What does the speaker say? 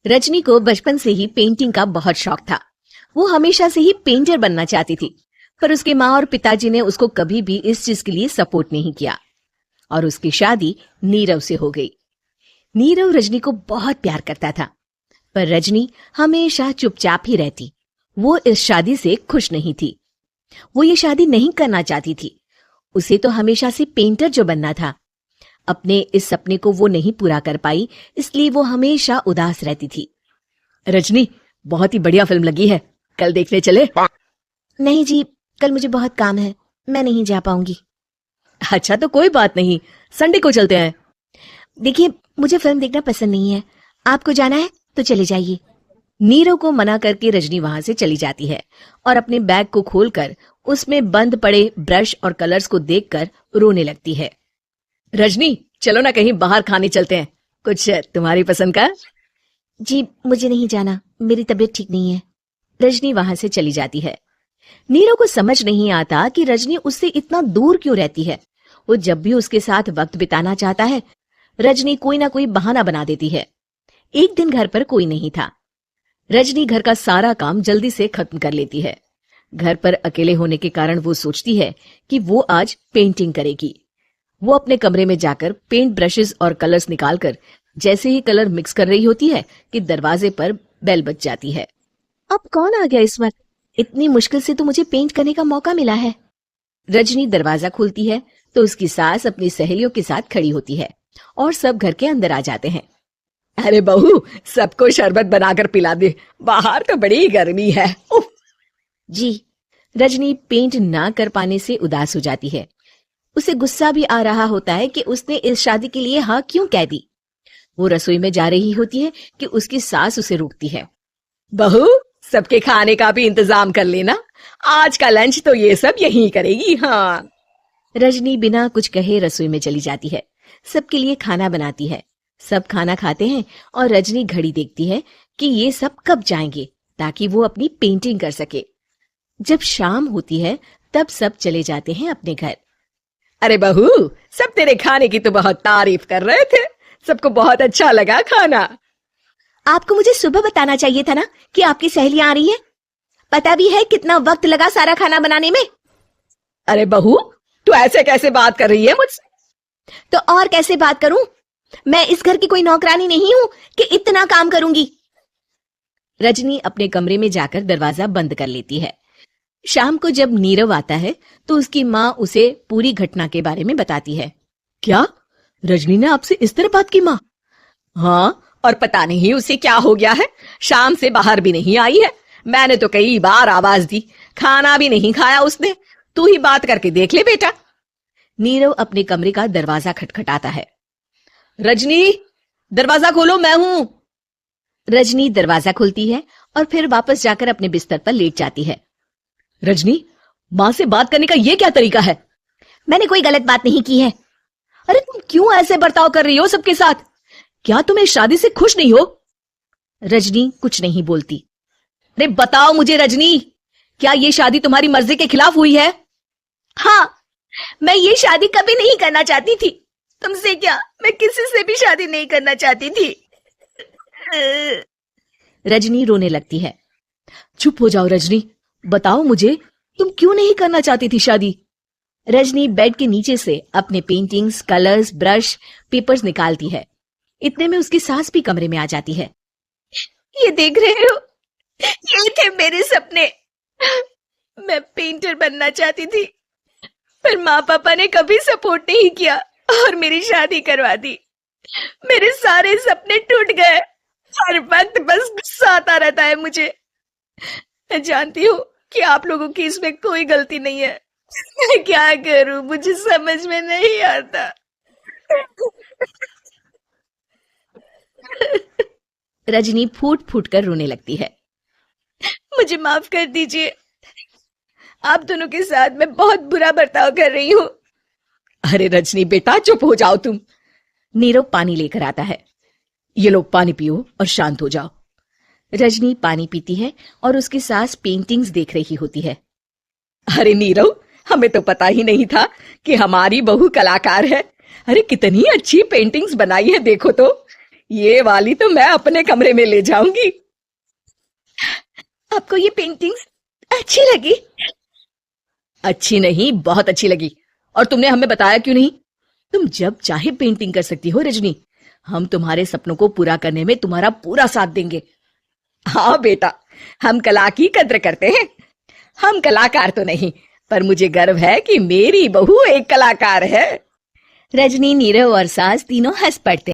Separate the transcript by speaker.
Speaker 1: रजनी को बचपन से ही पेंटिंग का बहुत शौक था। वो हमेशा से ही पेंटर बनना चाहती थी, पर उसकी माँ और पिताजी ने उसको कभी भी इस चीज के लिए सपोर्ट नहीं किया और उसकी शादी नीरव से हो गई। नीरव रजनी को बहुत प्यार करता था, पर रजनी हमेशा चुपचाप ही रहती। वो इस शादी से खुश नहीं थी। वो ये शादी नहीं करना चाहती थी। उसे तो हमेशा से पेंटर जो बनना था। अपने इस सपने को वो नहीं पूरा कर पाई, इसलिए वो हमेशा उदास रहती थी।
Speaker 2: रजनी, बहुत ही बढ़िया फिल्म लगी है, कल देखने चले?
Speaker 1: नहीं जी, कल मुझे बहुत काम है, मैं नहीं जा पाऊंगी।
Speaker 2: अच्छा तो कोई बात नहीं, संडे को चलते हैं।
Speaker 1: देखिए, मुझे फिल्म देखना पसंद नहीं है। आपको जाना है तो चले जाइए। नीरव को मना करके रजनी वहां से चली जाती है और अपने बैग को खोलकर उसमें बंद पड़े ब्रश और कलर्स को देखकर रोने लगती है।
Speaker 2: रजनी, चलो ना कहीं बाहर खाने चलते हैं, कुछ तुम्हारी पसंद का।
Speaker 1: जी, मुझे नहीं जाना, मेरी तबीयत ठीक नहीं है। रजनी वहां से चली जाती है। नीरव को समझ नहीं आता कि रजनी उससे इतना दूर क्यों रहती है। वो जब भी उसके साथ वक्त बिताना चाहता है, रजनी कोई ना कोई बहाना बना देती है। एक दिन घर पर कोई नहीं था। रजनी घर का सारा काम जल्दी से खत्म कर लेती है। घर पर अकेले होने के कारण वो सोचती है कि वो आज पेंटिंग करेगी। वो अपने कमरे में जाकर पेंट ब्रशेस और कलर्स निकालकर जैसे ही कलर मिक्स कर रही होती है कि दरवाजे पर बेल बज जाती है। अब कौन आ गया इस वक्त? इतनी मुश्किल से तो मुझे पेंट करने का मौका मिला है। रजनी दरवाजा खोलती है तो उसकी सास अपनी सहेलियों के साथ खड़ी होती है और सब घर के अंदर आ जाते हैं।
Speaker 2: अरे बहू, सबको शरबत बनाकर पिला दे, बाहर तो बड़ी गर्मी है। उफ।
Speaker 1: जी। रजनी पेंट ना कर पाने से उदास हो जाती है। उसे गुस्सा भी आ रहा होता है कि उसने इस शादी के लिए हाँ क्यों कह दी। वो रसोई में जा रही होती है कि उसकी सास उसे रोकती है।
Speaker 2: बहू, सबके खाने का भी इंतजाम कर लेना, आज का लंच तो ये सब यही करेगी। हाँ।
Speaker 1: रजनी बिना कुछ कहे रसोई में चली जाती है। सबके लिए खाना बनाती है। सब खाना खाते हैं और रजनी घड़ी देखती है कि ये सब कब जाएंगे ताकि वो अपनी पेंटिंग कर सके। जब शाम होती है तब सब चले जाते हैं अपने घर।
Speaker 2: अरे बहू, सब तेरे खाने की तो बहुत तारीफ कर रहे थे, सबको बहुत अच्छा लगा खाना।
Speaker 1: आपको मुझे सुबह बताना चाहिए था ना कि आपकी सहेलियां आ रही हैं। पता भी है कितना वक्त लगा सारा खाना बनाने में।
Speaker 2: अरे बहू, तू ऐसे कैसे बात कर रही है मुझसे?
Speaker 1: तो और कैसे बात करूं? मैं इस घर की कोई नौकरानी नहीं हूं कि इतना काम करूंगी। रजनी अपने कमरे में जाकर दरवाजा बंद कर लेती है। शाम को जब नीरव आता है तो उसकी माँ उसे पूरी घटना के बारे में बताती है।
Speaker 2: क्या? रजनी ने आपसे इस तरह बात की माँ? हाँ, और पता नहीं उसे क्या हो गया है, शाम से बाहर भी नहीं आई है। मैंने तो कई बार आवाज दी, खाना भी नहीं खाया उसने। तू ही बात करके देख ले बेटा।
Speaker 1: नीरव अपने कमरे का दरवाजा खटखटाता है।
Speaker 2: रजनी, दरवाजा खोलो, मैं हूं।
Speaker 1: रजनी दरवाजा खोलती है और फिर वापस जाकर अपने बिस्तर पर लेट जाती है।
Speaker 2: रजनी, माँ से बात करने का ये क्या तरीका है?
Speaker 1: मैंने कोई गलत बात नहीं की है।
Speaker 2: अरे तुम क्यों ऐसे बर्ताव कर रही हो सबके साथ? क्या तुम इस शादी से खुश नहीं हो?
Speaker 1: रजनी कुछ नहीं बोलती।
Speaker 2: अरे बताओ मुझे रजनी, क्या ये शादी तुम्हारी मर्जी के खिलाफ हुई है?
Speaker 1: हाँ, मैं ये शादी कभी नहीं करना चाहती थी। तुमसे क्या, मैं किसी से भी शादी नहीं करना चाहती थी। रजनी रोने लगती है।
Speaker 2: चुप हो जाओ रजनी, बताओ मुझे, तुम क्यों नहीं करना चाहती थी शादी?
Speaker 1: रजनी बेड के नीचे से अपने पेंटिंग्स, कलर्स, ब्रश, पेपर्स निकालती है। इतने में उसकी सास भी कमरे में आ जाती है। ये देख रहे हो, ये थे मेरे सपने। मैं पेंटर बनना चाहती थी, पर माँ पापा ने कभी सपोर्ट नहीं किया और मेरी शादी करवा दी। मेरे सारे सपने टूट गए। हर वक्त बस गुस्सा आता रहता है मुझे। मैं जानती हूँ कि आप लोगों की इसमें कोई गलती नहीं है। मैं क्या करूं, मुझे समझ में नहीं आता। रजनी फूट फूट कर रोने लगती है। मुझे माफ कर दीजिए, आप दोनों के साथ मैं बहुत बुरा बर्ताव कर रही हूँ।
Speaker 2: अरे रजनी बेटा, चुप हो जाओ तुम।
Speaker 1: नीरव पानी लेकर आता है।
Speaker 2: ये लो पानी पियो और शांत हो जाओ।
Speaker 1: रजनी पानी पीती है और उसकी सास पेंटिंग्स देख रही होती है।
Speaker 2: अरे नीरव, हमें तो पता ही नहीं था कि हमारी बहू कलाकार है। अरे कितनी अच्छी पेंटिंग्स बनाई है, देखो तो। ये वाली तो मैं अपने कमरे में ले जाऊंगी।
Speaker 1: आपको ये पेंटिंग्स अच्छी लगी?
Speaker 2: अच्छी नहीं, बहुत अच्छी लगी। और तुमने हमें बताया क्यों नहीं? तुम जब चाहे पेंटिंग कर सकती हो रजनी। हम तुम्हारे सपनों को पूरा करने में तुम्हारा पूरा साथ देंगे। हाँ बेटा, हम कला की कद्र करते हैं। हम कलाकार तो नहीं, पर मुझे गर्व है कि मेरी बहू एक कलाकार है।
Speaker 1: रजनी, नीरव और सास तीनों हंस पड़ते